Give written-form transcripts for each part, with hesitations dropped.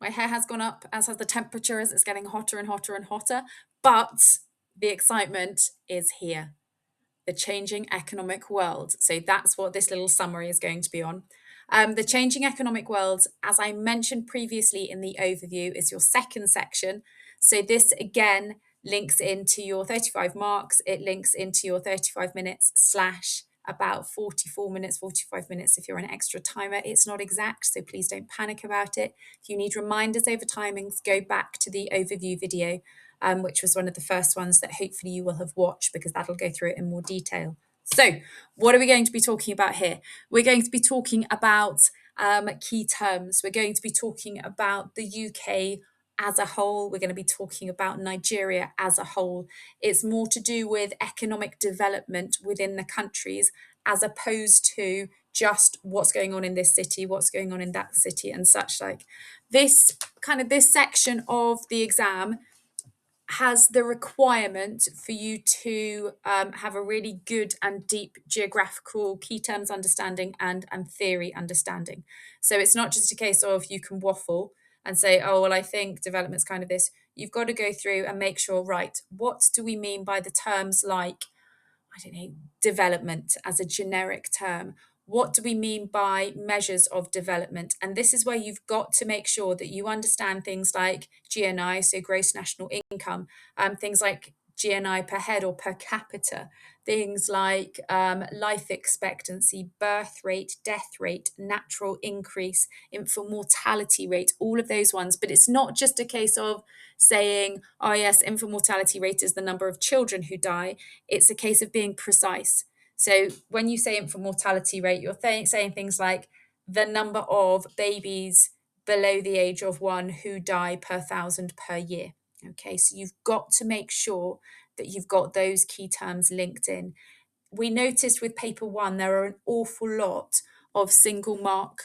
My hair has gone up, as has the temperature, as it's getting hotter and hotter and hotter. But the excitement is here. The changing economic world. So that's what this little summary is going to be on. The changing economic world, as I mentioned previously in the overview, is your second section. So this again links into your 35 marks. It links into your 35 minutes slash about 44 minutes, 45 minutes if you're an extra timer. It's not exact, so please don't panic about it. If you need reminders over timings, go back to the overview video, which was one of the first ones that hopefully you will have watched, because that'll go through it in more detail. So, what are we going to be talking about here? We're going to be talking about key terms. We're going to be talking about the UK as a whole. We're going to be talking about Nigeria as a whole. It's more to do with economic development within the countries, as opposed to just what's going on in this city, what's going on in that city, and such like. This section of the exam has the requirement for you to have a really good and deep geographical key terms understanding and theory understanding. So it's not just a case of you can waffle and say, oh, well, I think development's kind of this. You've got to go through and make sure, right, what do we mean by the terms like, I don't know, development as a generic term? What do we mean by measures of development? And this is where you've got to make sure that you understand things like GNI, so gross national income, things like GNI per head or per capita, things like life expectancy, birth rate, death rate, natural increase, infant mortality rate, all of those ones. But it's not just a case of saying, oh, yes, infant mortality rate is the number of children who die. It's a case of being precise. So when you say infant mortality rate, you're saying things like the number of babies below the age of 1 who die per 1,000 per year. Okay, so you've got to make sure that you've got those key terms linked in. We noticed with paper 1 there are an awful lot of single mark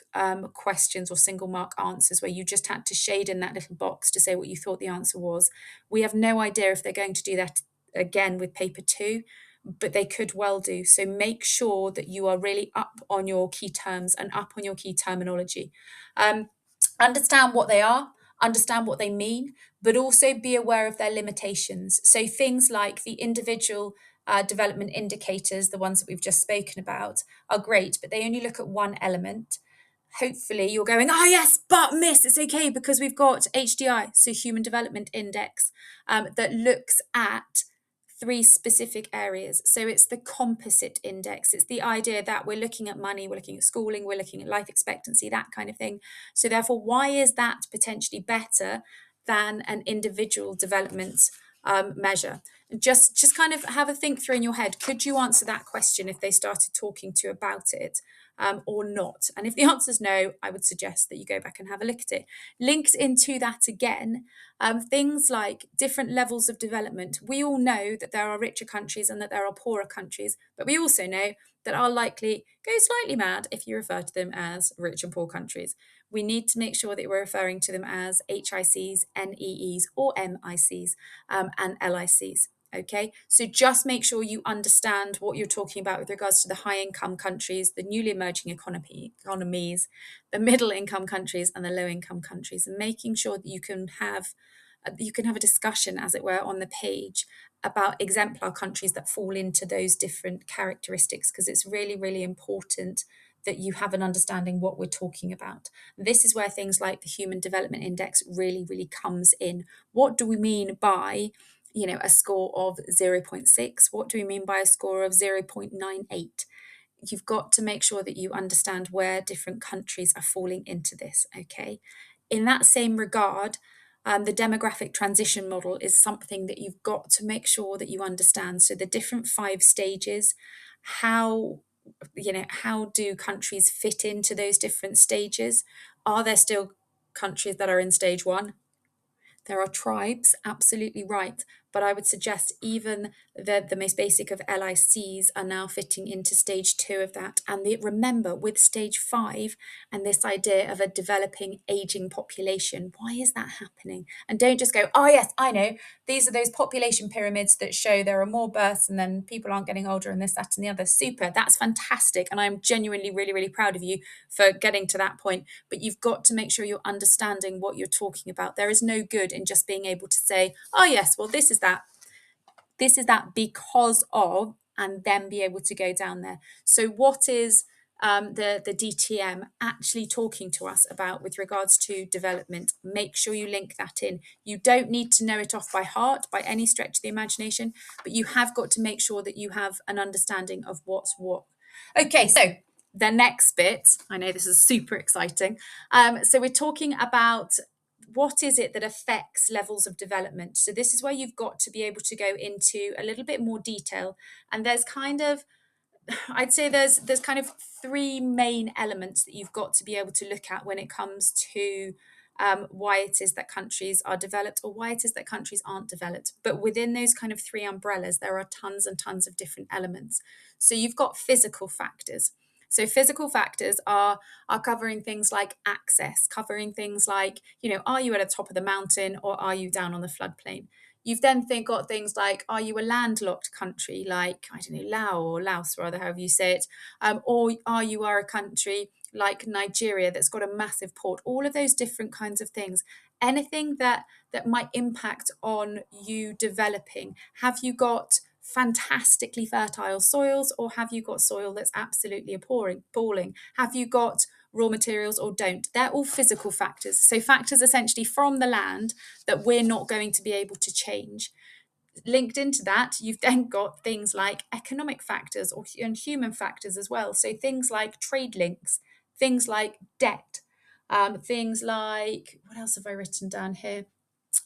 questions or single mark answers where you just had to shade in that little box to say what you thought the answer was. We have no idea if they're going to do that again with paper 2, but they could well do. So make sure that you are really up on your key terms and up on your key terminology. Understand what they are, understand what they mean, but also be aware of their limitations. So things like the individual development indicators, the ones that we've just spoken about, are great, but they only look at one element. Hopefully you're going, oh yes, but miss, it's okay because we've got HDI, so Human Development Index, that looks at 3 specific areas. So it's the composite index. It's the idea that we're looking at money, we're looking at schooling, we're looking at life expectancy, that kind of thing. So therefore, why is that potentially better than an individual development measure? And just kind of have a think through in your head. Could you answer that question if they started talking to you about it? Or not? And if the answer is no, I would suggest that you go back and have a look at it. Linked into that again, things like different levels of development. We all know that there are richer countries and that there are poorer countries, but we also know that are likely go slightly mad if you refer to them as rich and poor countries. We need to make sure that we're referring to them as HICs, NEEs, or MICs, and LICs. Okay, so just make sure you understand what you're talking about with regards to the high income countries, the newly emerging economies, the middle income countries, and the low income countries, and making sure that you can have a discussion, as it were, on the page about exemplar countries that fall into those different characteristics, because it's really, really important that you have an understanding what we're talking about. This is where things like the Human Development Index really, really comes in. What do we mean by a score of 0.6? What do we mean by a score of 0.98? You've got to make sure that you understand where different countries are falling into this, okay? In that same regard, the demographic transition model is something that you've got to make sure that you understand. So the different 5 stages, how do countries fit into those different stages? Are there still countries that are in stage 1? There are tribes, absolutely right, but I would suggest even the most basic of LICs are now fitting into stage 2 of that. And remember, with stage 5 and this idea of a developing aging population, why is that happening? And don't just go, oh yes, I know, these are those population pyramids that show there are more births and then people aren't getting older and this, that, and the other. Super, that's fantastic. And I'm genuinely really, really proud of you for getting to that point. But you've got to make sure you're understanding what you're talking about. There is no good in just being able to say, oh yes, well, this is that because of, and then be able to go down there. So what is the DTM actually talking to us about with regards to development? Make sure you link that in. You don't need to know it off by heart by any stretch of the imagination, but you have got to make sure that you have an understanding of what's what. Okay, so the next bit, I know this is super exciting. So we're talking about what is it that affects levels of development. So this is where you've got to be able to go into a little bit more detail. And there's kind of, I'd say there's kind of 3 main elements that you've got to be able to look at when it comes to why it is that countries are developed or why it is that countries aren't developed. But within those kind of 3 umbrellas, there are tons and tons of different elements. So you've got physical factors. So physical factors are covering things like access, covering things like, are you at the top of the mountain or are you down on the floodplain? You've then got things like, are you a landlocked country like, I don't know, Laos rather, however you say it, or are you a country like Nigeria that's got a massive port? All of those different kinds of things. Anything that might impact on you developing. Have you got fantastically fertile soils or have you got soil that's absolutely appalling? Have you got raw materials or don't? They're all physical factors. So factors essentially from the land that we're not going to be able to change. Linked into that, you've then got things like economic factors and human factors as well. So things like trade links, things like debt, things like, what else have I written down here?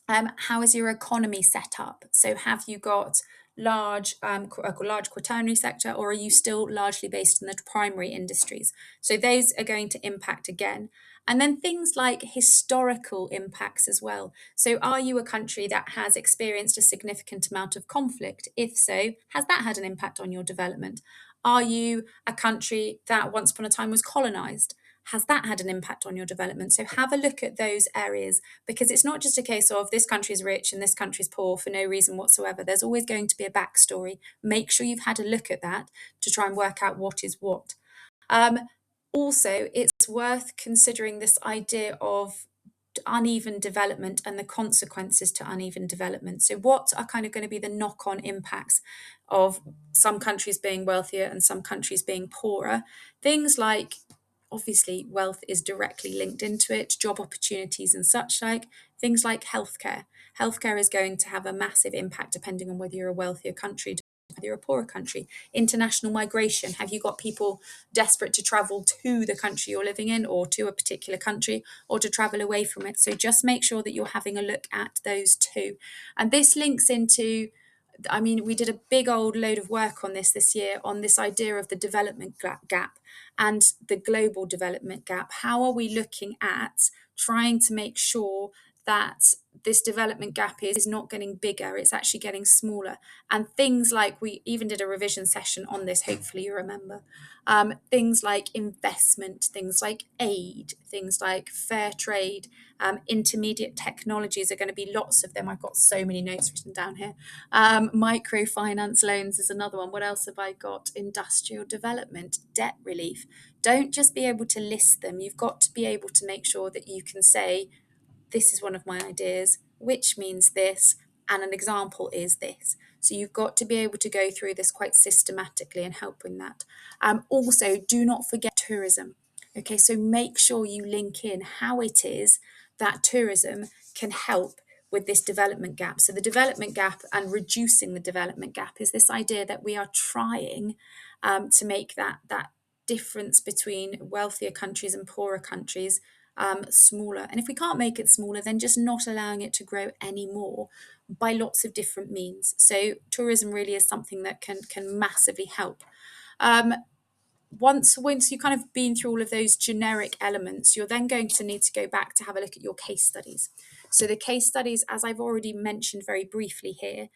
How is your economy set up? So have you got a large quaternary sector, or are you still largely based in the primary industries? So those are going to impact again. And then things like historical impacts as well. So are you a country that has experienced a significant amount of conflict? If so, has that had an impact on your development? Are you a country that once upon a time was colonized? Has that had an impact on your development? So have a look at those areas, because it's not just a case of this country is rich and this country is poor for no reason whatsoever. There's always going to be a backstory. Make sure you've had a look at that to try and work out what is what. Also, it's worth considering this idea of uneven development and the consequences to uneven development. So what are kind of going to be the knock-on impacts of some countries being wealthier and some countries being poorer? Things like, obviously, wealth is directly linked into it, job opportunities and such like. Things like healthcare. Healthcare is going to have a massive impact depending on whether you're a wealthier country, whether you're a poorer country. International migration. Have you got people desperate to travel to the country you're living in or to a particular country or to travel away from it? So just make sure that you're having a look at those too. And this links into, I mean, we did a big old load of work on this year on this idea of the development gap and the global development gap. How are we looking at trying to make sure that this development gap is not getting bigger, it's actually getting smaller? And things like, we even did a revision session on this, hopefully you remember, things like investment, things like aid, things like fair trade, intermediate technologies are going to be lots of them. I've got so many notes written down here. Microfinance loans is another one. What else have I got? Industrial development, debt relief. Don't just be able to list them. You've got to be able to make sure that you can say, this is one of my ideas, which means this, and an example is this. So you've got to be able to go through this quite systematically and help in that. Also, do not forget tourism. Okay, so make sure you link in how it is that tourism can help with this development gap. So the development gap and reducing the development gap is this idea that we are trying to make that difference between wealthier countries and poorer countries smaller. And if we can't make it smaller, then just not allowing it to grow anymore by lots of different means. So tourism really is something that can massively help. once you've kind of been through all of those generic elements, you're then going to need to go back to have a look at your case studies. So the case studies, as I've already mentioned very briefly here,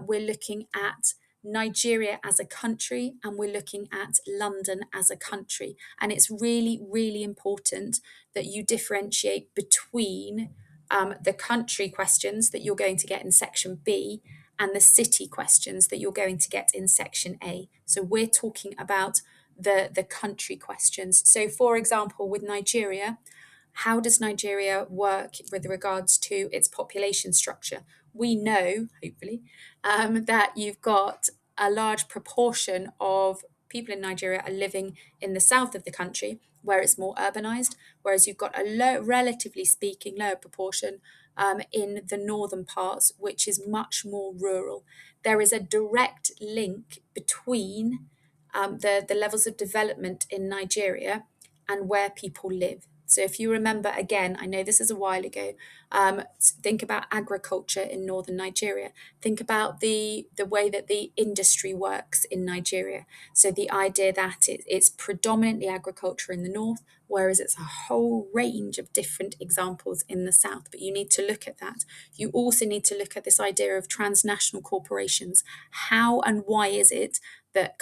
we're looking at Nigeria as a country, and we're looking at London as a country. And it's really, really important that you differentiate between the country questions that you're going to get in section B and the city questions that you're going to get in section A. So we're talking about the country questions. So for example, with Nigeria, how does Nigeria work with regards to its population structure? We know, hopefully, that you've got a large proportion of people in Nigeria are living in the south of the country, where it's more urbanized, whereas you've got a relatively speaking, lower proportion in the northern parts, which is much more rural. There is a direct link between the levels of development in Nigeria and where people live. So if you remember, again, I know this is a while ago, think about agriculture in northern Nigeria. Think about the way that the industry works in Nigeria. So the idea that it's predominantly agriculture in the north, whereas it's a whole range of different examples in the south. But you need to look at that. You also need to look at this idea of transnational corporations. How and why is it that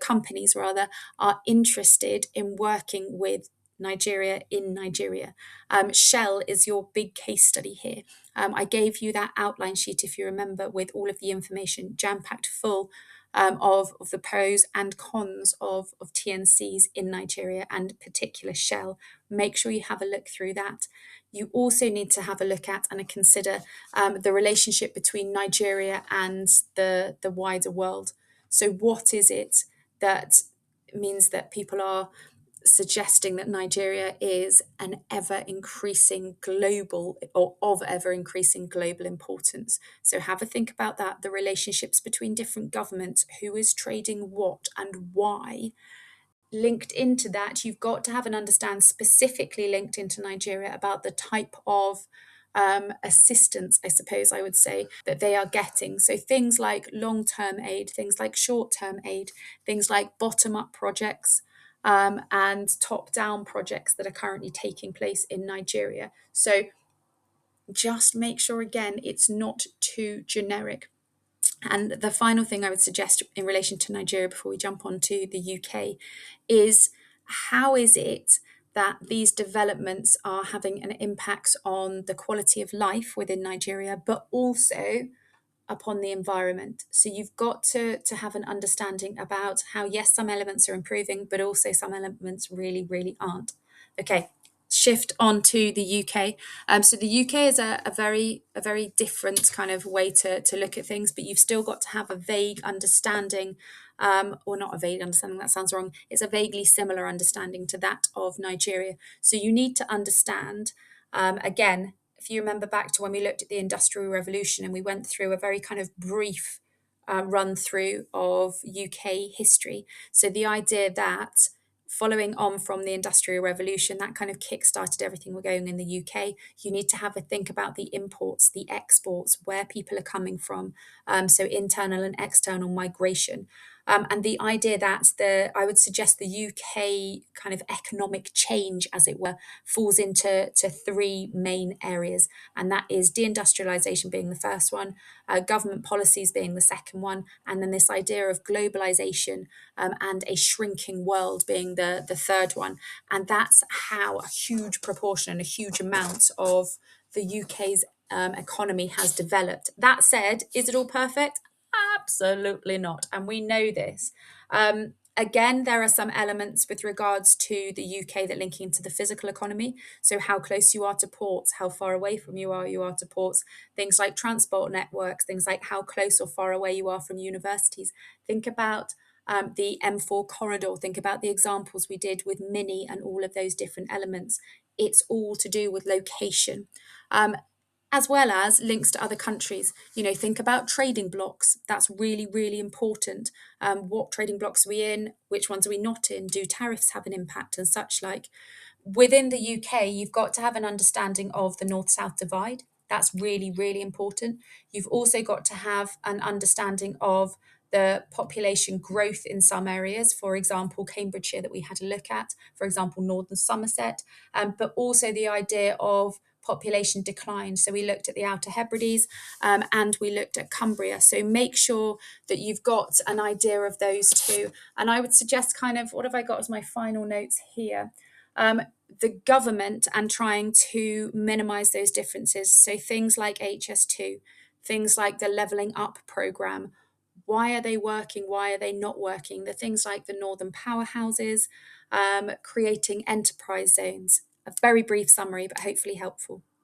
companies rather are interested in working with Nigeria in Nigeria? Shell is your big case study here. I gave you that outline sheet, if you remember, with all of the information jam-packed full of the pros and cons of TNCs in Nigeria, and particular Shell. Make sure you have a look through that. You also need to have a look at and consider the relationship between Nigeria and the wider world. So what is it that means that people are suggesting that Nigeria is an ever increasing global, or of ever increasing global importance? So have a think about that, the relationships between different governments, who is trading what and why. Linked into that, you've got to have an understand, specifically linked into Nigeria, about the type of assistance, I suppose I would say, that they are getting. So things like long-term aid, things like short-term aid, things like bottom-up projects, and top-down projects that are currently taking place in Nigeria. So just make sure, again, it's not too generic. And the final thing I would suggest in relation to Nigeria before we jump on to the UK is, how is it that these developments are having an impact on the quality of life within Nigeria, but also upon the environment? So you've got to have an understanding about how, yes, some elements are improving, but also some elements really, really aren't. Okay, shift on to the UK. So the UK is a very different kind of way to look at things, but you've still got to have a vague understanding, or not a vague understanding, that sounds wrong. It's a vaguely similar understanding to that of Nigeria. So you need to understand, again, if you remember back to when we looked at the Industrial Revolution and we went through a very kind of brief run through of UK history. So the idea that following on from the Industrial Revolution, that kind of kick-started everything we're going in the UK. You need to have a think about the imports, the exports, where people are coming from. So internal and external migration. And the idea that I would suggest the UK kind of economic change, as it were, falls into three main areas. And that is deindustrialization being the first one, government policies being the second one, and then this idea of globalization and a shrinking world being the third one. And that's how a huge proportion and a huge amount of the UK's economy has developed. That said, is it all perfect? Absolutely not. And we know this. Again, there are some elements with regards to the UK that link into the physical economy. So how close you are to ports, how far away from you are to ports, things like transport networks, things like how close or far away you are from universities. Think about the M4 corridor. Think about the examples we did with Mini and all of those different elements. It's all to do with location. As well as links to other countries. Think about trading blocks. That's really, really important. What trading blocks are we in? Which ones are we not in? Do tariffs have an impact and such like? Within the UK, you've got to have an understanding of the North-South divide. That's really, really important. You've also got to have an understanding of the population growth in some areas, for example, Cambridgeshire that we had a look at, for example, Northern Somerset, but also the idea of population decline. So we looked at the Outer Hebrides and we looked at Cumbria. So make sure that you've got an idea of those two. And I would suggest kind of, what have I got as my final notes here? The government and trying to minimize those differences. So things like HS2, things like the Levelling Up programme. Why are they working? Why are they not working? The things like the northern powerhouses, creating enterprise zones. A very brief summary, but hopefully helpful.